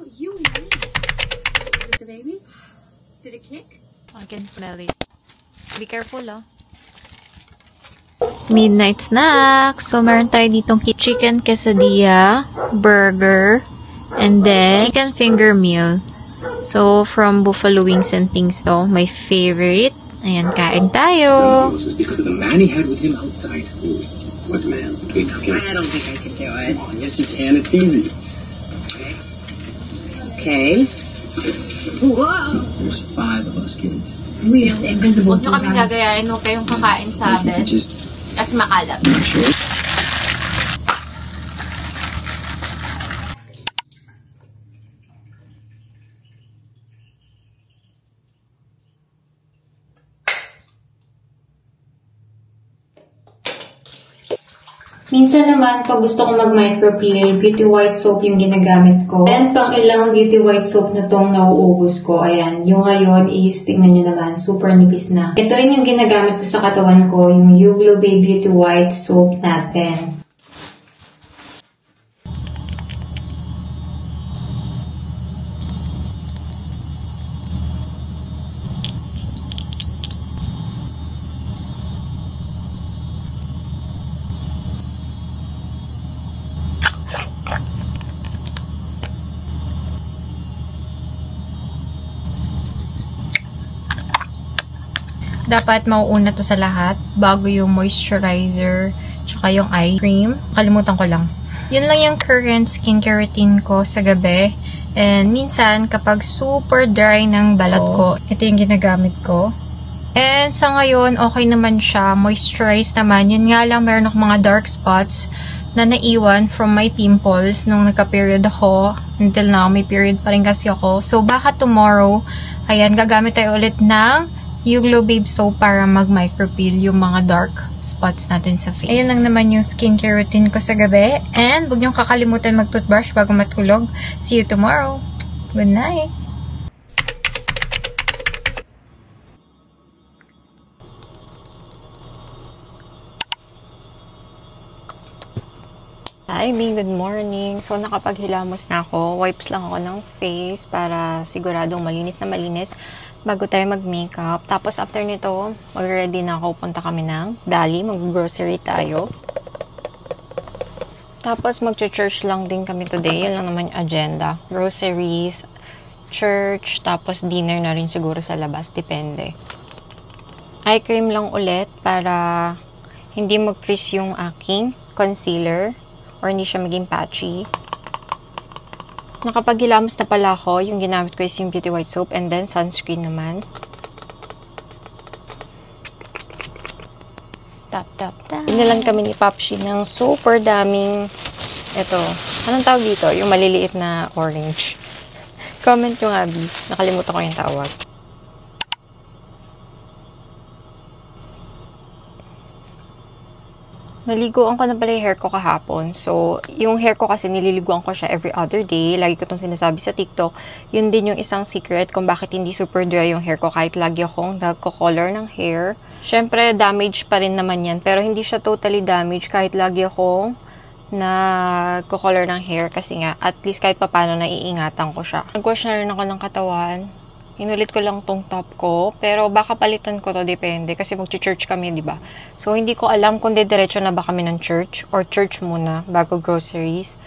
You and me. With the baby? Did it kick? I can smell it. Be careful, ah. Midnight snack. So, meron tayo ditong chicken quesadilla, burger, and then chicken finger meal. So, from Buffalo Wings and Things to, my favorite. Ayan, kain tayo. This was because of the man he had with him outside. What man? Big skin. I don't think I can do it. Come on, yes you can. It's easy. Okay. Whoa! There's 5 of us kids. We are invisible. Huwag nyo kaming gagayain, huwag kayong kakain sa amin. Kasi makalat. Sure. Minsan naman, pag gusto ko mag-micropeel, Beauty White Soap yung ginagamit ko. And pang ilang Beauty White Soap na tong nauubos ko. Ayan, yung ngayon is, tingnan nyo naman, super nipis na. Ito rin yung ginagamit ko sa katawan ko, yung Uglo Bay Beauty White Soap natin. Dapat mauuna to sa lahat bago yung moisturizer tsaka yung eye cream. Kalimutan ko lang. Yun lang yung current skincare routine ko sa gabi. And minsan, kapag super dry ng balat ko, ito yung ginagamit ko. And sa ngayon, okay naman siya. Moisturized naman. Yun nga lang, meron akong mga dark spots na naiwan from my pimples nung nagka-period ako. Until now, may period pa rin kasi ako. So, baka tomorrow, ayan, gagamit tayo ulit ng Uglo Babe Soap para mag-micropeel yung mga dark spots natin sa face. Ayun lang naman yung skincare routine ko sa gabi. And huwag niyong kakalimutan mag-toothbrush bago matulog. See you tomorrow. Good night! Hi, Bing. Good morning. So, nakapaghilamos na ako. Wipes lang ako ng face para siguradong malinis na malinis bago tayo mag-makeup. Tapos, after nito, mag-ready na ako. Punta kami ng Dali. Mag-grocery tayo. Tapos, mag-church lang din kami today. Yun lang naman yung agenda. Groceries, church, tapos dinner na rin siguro sa labas. Depende. Eye cream lang ulit para hindi mag-crease yung aking concealer or hindi siya maging patchy. Nakapaghilamos na pala ako. Yung ginamit ko is yung Beauty White Soap and then sunscreen naman. Tap, tap, tap. Inilan kami ni Popshi ng super daming ito. Anong tawag dito? Yung maliliit na orange. Comment yung Abby. Nakalimutan ko yung tawag. Naliguan ko na pala yung hair ko kahapon. So, yung hair ko kasi nililiguan ko siya every other day. Lagi ko itong sinasabi sa TikTok. Yun din yung isang secret kung bakit hindi super dry yung hair ko kahit lagi akong nagko-color ng hair. Syempre, damage pa rin naman yan. Pero hindi siya totally damage kahit lagi akong nagko-color ng hair. Kasi nga, at least kahit papano naiingatan ko siya. Nag-wash na rin ako ng katawan. Inulit ko lang tong top ko. Pero baka palitan ko to, depende. Kasi mag-church kami, di ba? So, hindi ko alam kung diretso na ba kami ng church. Or church muna, bago groceries.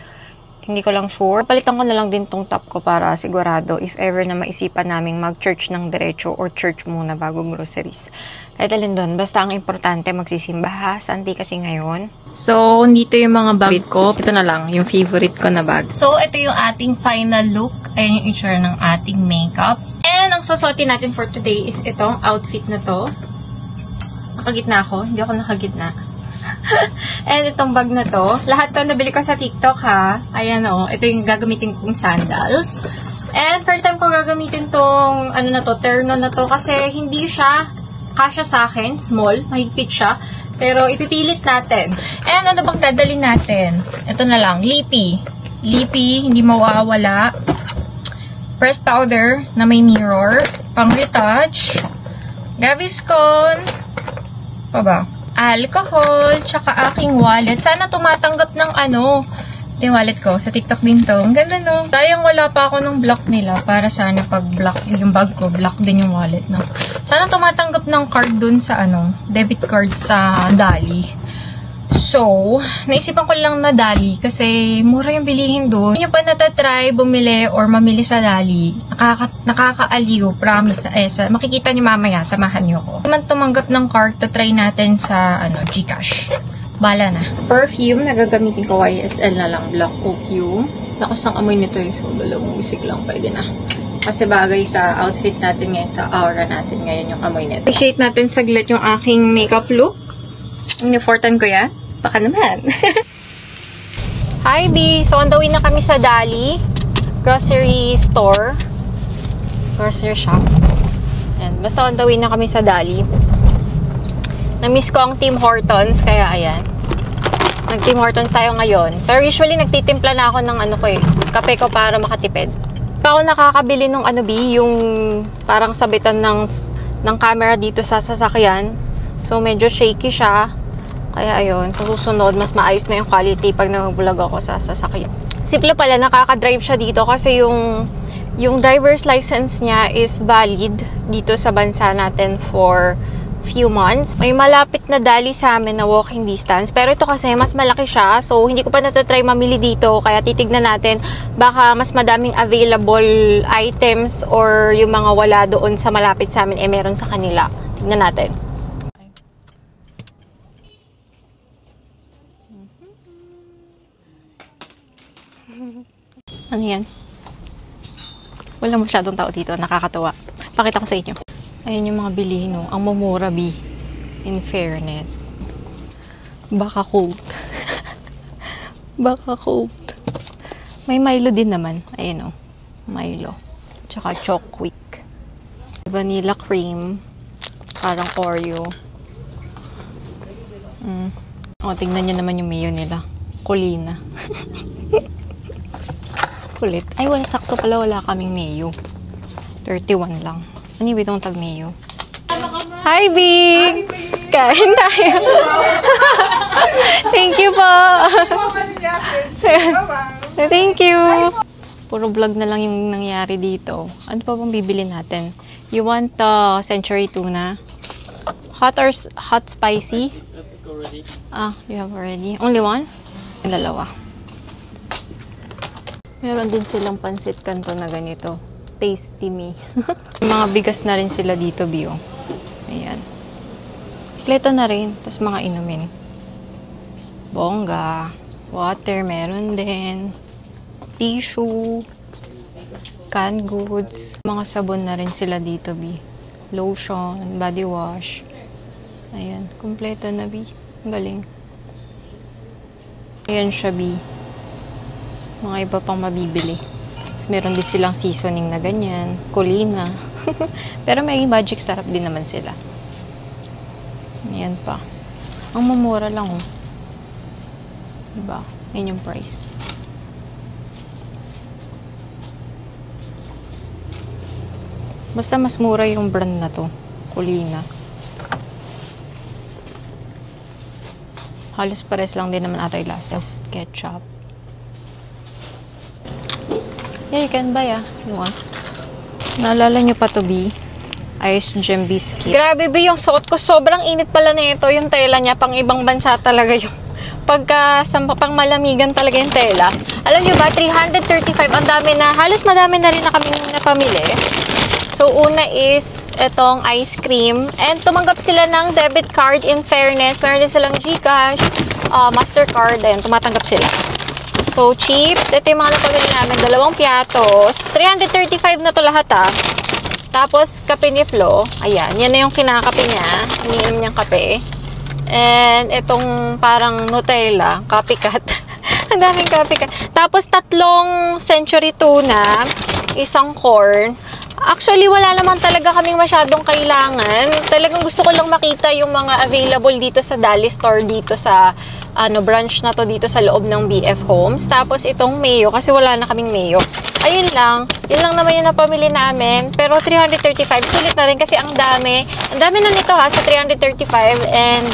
Hindi ko lang sure. Palitan ko na lang din tong top ko para sigurado if ever na maisipan namin mag-church ng diretso or church muna bago groceries. Kahit alin doon. Basta ang importante, magsisimba ha. Santi kasi ngayon. So, dito yung mga bag ko. Ito na lang, yung favorite ko na bag. So, ito yung ating final look. Ayan yung itsura ng ating makeup. And ang susuotin natin for today is itong outfit na to. Nakagitna ako. Hindi ako nakagitna. And itong bag na to. Lahat to nabili ko sa TikTok ha. Ayan o. Ito yung gagamitin kong sandals. And first time ko gagamitin tong ano na to, terno na to. Kasi hindi siya kasya sa akin. Small. Mahigpit siya. Pero ipipilit natin. And ano bang dadalhin natin? Ito na lang. Lippy. Lippy. Hindi mawawala. Pressed powder na may mirror. Pang retouch. Gaviscon. Pa ba? Alcohol. Tsaka aking wallet. Sana tumatanggap ng ano, Ito yung wallet ko. Sa TikTok din to. Ang ganda, no? Sayang wala pa ako nung block nila para sana pag block yung bag ko, block din yung wallet, no? Sana tumatanggap ng card dun sa, debit card sa Dali. So, naisipan ko lang na Dali kasi mura yung bilihin doon. Kung nyo pa natatry bumili or mamili sa Dali, nakakaaliw, promise. Makikita nyo mamaya, samahan nyo ko. Kung man tumanggap ng card, try natin sa Gcash. Bala na. Perfume, nagagamitin ko YSL na lang, Black Opium. Lakas ng amoy nito eh. So, dalawang isig lang pwede na. Kasi bagay sa outfit natin ngayon, sa aura natin ngayon yung amoy nito. Appreciate natin saglit yung aking makeup look. Inifortan ko yan. Baka naman. Hi, B! So, on the way na kami sa Dali. Grocery store. Grocery shop. Ayan. Basta on the way na kami sa Dali. Na-miss ko ang Tim Hortons, kaya ayan. Nag-Tim Hortons tayo ngayon. Pero usually, nagtitimpla na ako ng kape ko para makatipid. Pa ako nakakabili ng yung parang sabitan ng camera dito sa sasakyan. So, medyo shaky siya. Kaya ayun, sa susunod, mas maayos na yung quality pag nag-vlog ako sa sasakyan. Simple pala, nakaka-drive siya dito kasi yung driver's license niya is valid dito sa bansa natin for few months. May malapit na Dali sa amin na walking distance. Pero ito kasi mas malaki siya. So, hindi ko pa natatry mamili dito. Kaya titignan natin. Baka mas madaming available items or yung mga wala doon sa malapit sa amin meron sa kanila. Tignan natin. Ano yan? Wala masyadong tao dito. Nakakatawa. Pakita ko sa inyo. Ayun yung mga bilihin, no? Ang mamura, B. In fairness. Baka cold. Baka cold. May Milo din naman. Ayun, no? Milo. Tsaka Choc-Quick. Vanilla cream. Parang Oreo. O, tingnan nyo naman yung mayo nila. Colina. Kulit. Ay, wala. Sakto pala. Wala kaming mayo. 31 lang. Anyway, don't have mayo. Hi, B! Kain tayo. Thank you po. Thank you. Puro vlog na lang yung nangyari dito. Ano pa bang bibili natin? You want century tuna? Hot or hot spicy? You have already. Only one? Dalawa. Meron din silang pansit kanto na ganito. Tasty me. Mga bigas na rin sila dito, Bio. Ayan. Kleto na rin. Tapos mga inumin. Bongga. Water, meron din. Tissue. Canned goods. Mga sabon na rin sila dito, Bi. Lotion, body wash. Ayan. Kompleto na, Bi. Ang galing. Ayan siya, Bi. Mga iba pang mabibili. Meron din silang seasoning na ganyan. Colina. Pero may magic sarap din naman sila. Ayan pa. Ang mamura lang, oh. Diba? Yan yung price. Basta mas mura yung brand na to. Colina. Halos pares lang din naman ata yung lasa. Ketchup. Yeah, you can buy, you want. Naalala nyo pa to, B? Ice Gem Biscuit. Grabe, B, yung suot ko. Sobrang init pala na ito. Yung tela niya, pang ibang bansa talaga yung pang malamigan talaga yung tela. Alam nyo ba, 335. Ang dami na, halos madami na rin na kaming napamili. So, una is itong ice cream. And tumanggap sila ng debit card. In fairness, meron din silang Gcash, Mastercard. Ayan, tumatanggap sila. So, chips. Ito yung mga napamili namin. 2 piatos. 335 na to lahat, Tapos, kape ni Flo. Ayan. Yan na yung kinakape niya. Iniinom niyang kape. And, itong parang Nutella. Copycat. Ang daming copycat. Tapos, 3 century tuna. 1 corn. Actually, wala naman talaga kaming masyadong kailangan. Talagang gusto ko lang makita yung mga available dito sa Dali Store, dito sa branch na to dito sa loob ng BF Homes. Tapos itong mayo, kasi wala na kaming mayo. Ayun lang. Yun lang naman yung napamili namin. Pero 335, sulit na rin kasi ang dami. Ang dami na nito sa 335. And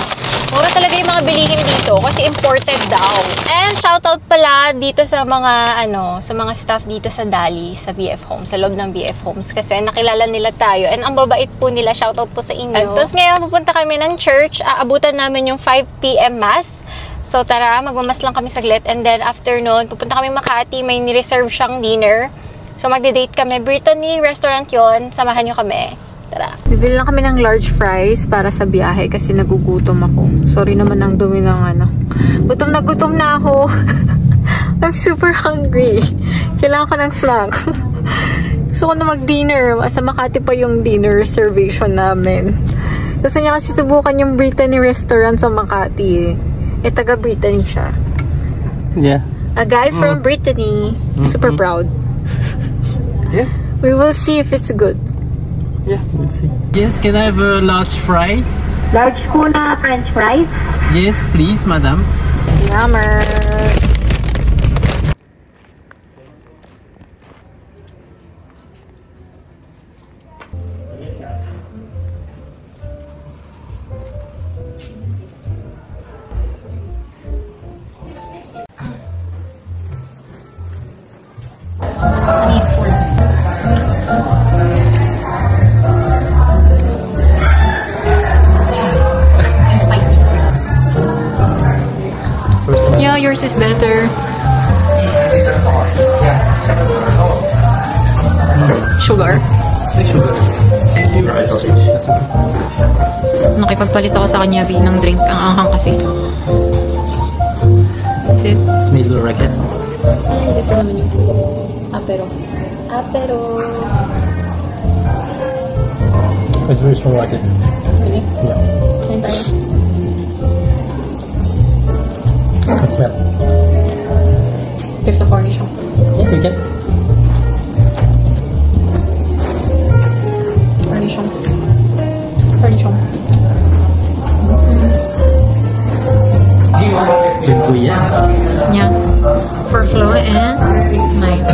Mura talaga yung mga bilihin dito kasi imported daw. And shoutout pala dito sa mga sa mga staff dito sa Dali, sa BF Homes, sa loob ng BF Homes kasi nakilala nila tayo and ang babait po nila. Shoutout po sa inyo. Tapos ngayon pupunta kami ng church, aabutan namin yung 5 PM mass. So tara, magmamas lang kami saglit and then after nun, pupunta kami Makati, may ni-reserve siyang dinner. So magde-date kami, Brittany restaurant yon, samahan nyo kami. Tara. Bibili lang kami ng large fries para sa biyahe kasi nagugutom ako. Sorry naman ang dumi ng Gutom na ako. I'm super hungry. Kailangan ko ng snack. Gusto ko na mag-dinner. Sa Makati pa yung dinner reservation namin. Gusto niya kasi subukan yung Brittany restaurant sa Makati. Taga Brittany siya. Yeah. A guy from Brittany. Super proud. Yes. We will see if it's good. Yeah, we'll see. Yes, can I have a large fry? Large tuna French fries. Yes, please, madam. Yummers. Needs full. And spicy. Yeah, yours is better. Sugar. Nakipagpalit ako sa kanya ng drink. Ang anghang kasi. Is it? Smell the racket. Ay, ito naman yung apero. Apero. It's very strong racket. Really? Yeah. Kain tayo. Can smell. There's a cornichon. Yeah, we can. Cornichon. Cornichon. Good, yeah. Yeah. For Flo and mine.